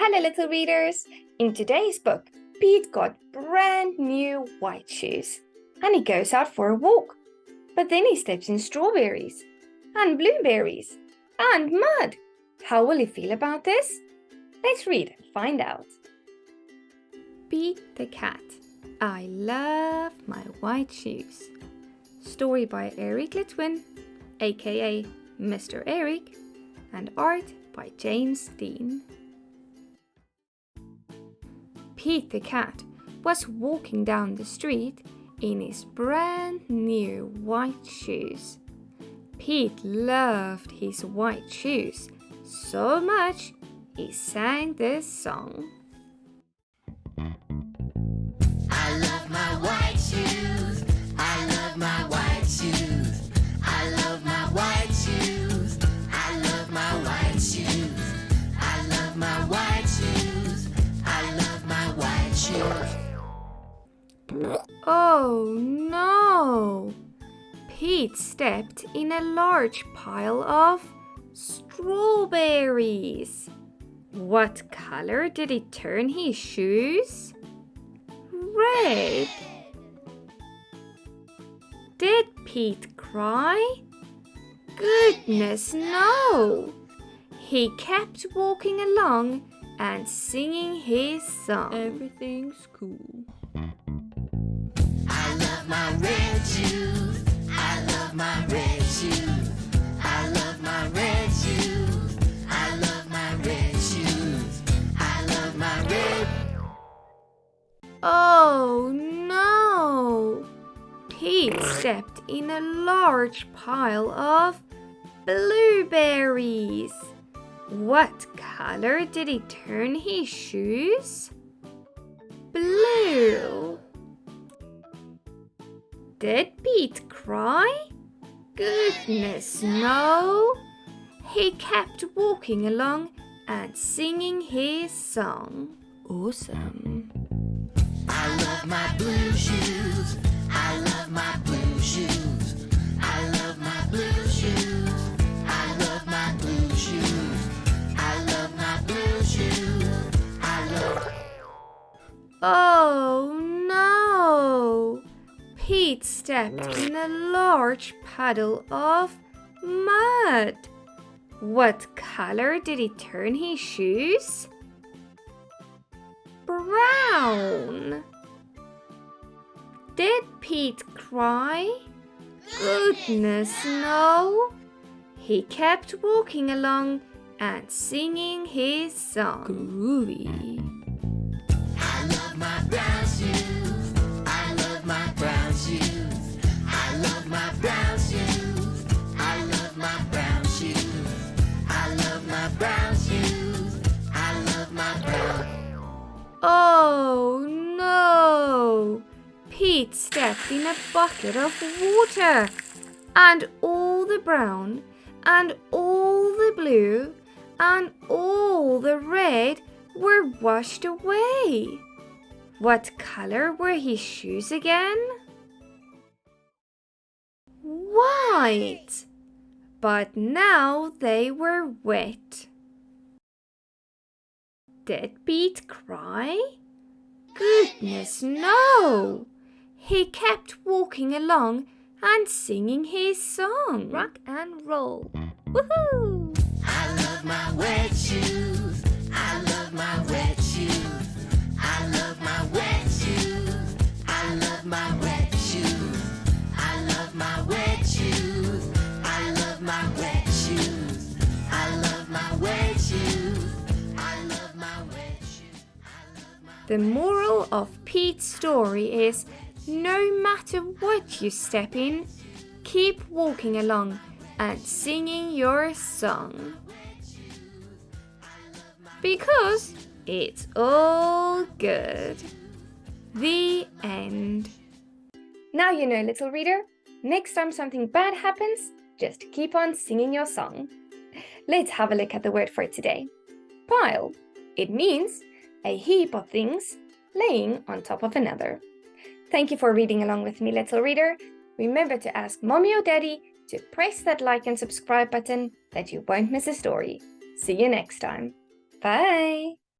Hello, little readers! In today's book, Pete got brand new white shoes and he goes out for a walk. But then he steps in strawberries and blueberries and mud. How will he feel about this? Let's read and find out. Pete the Cat. I love my white shoes. Story by Litwin, aka Mr. Eric, and art by James Dean. Pete the Cat was walking down the street in his brand new white shoes. Pete loved his white shoes so much he sang this song. I love my white shoes. I love my white shoes. I love my white shoes. I love my white shoes. I love my white shoes. I love my white shoes. Oh no! Pete stepped in a large pile of strawberries. What color did he turn his shoes? Red. Did Pete cry? Goodness, no! He kept walking along and singing his song. Everything's cool. I love my red shoes. I love my red shoes. I love my red shoes. I love my red shoes. I love my red. Oh no! Pete stepped in a large pile of blueberries. What color did he turn his shoes? Blue. Did Pete cry? Goodness, no! He kept walking along and singing his song. Awesome. I love my blue shoes. I love my blue shoes. I love my blue shoes. I love my blue shoes. I love my blue shoes. I love. Oh no! Pete stepped in a large puddle of mud. What color did he turn his shoes? Brown. Did Pete cry? Goodness, no. He kept walking along and singing his song. Groovy. I love my brown shoes. I love my brown shoes. I love my brown shoes. I love my brown shoes. I love my brown shoes. I love my brown. Oh no! Pete stepped in a bucket of water, and all the brown, and all the blue, and all the red were washed away. What color were his shoes again? White. But now they were wet. Did Pete cry? Goodness, no! He kept walking along and singing his song. Rock and roll. Woohoo! I love my wet shoes. I love my wet shoes. I love my wet shoes. I love my wet shoes. I love my wet shoes. I love my wet shoes. I love my wet shoes. I love my wet shoes. The moral of Pete's story is no matter what you step in, keep walking along and singing your song. Because it's all good. The end. Now you know, little reader. Next time something bad happens, just keep on singing your song. Let's have a look at the word for today. Pile. It means a heap of things laying on top of another. Thank you for reading along with me, little reader. Remember to ask mommy or daddy to press that like and subscribe button that you won't miss a story. See you next time. Bye!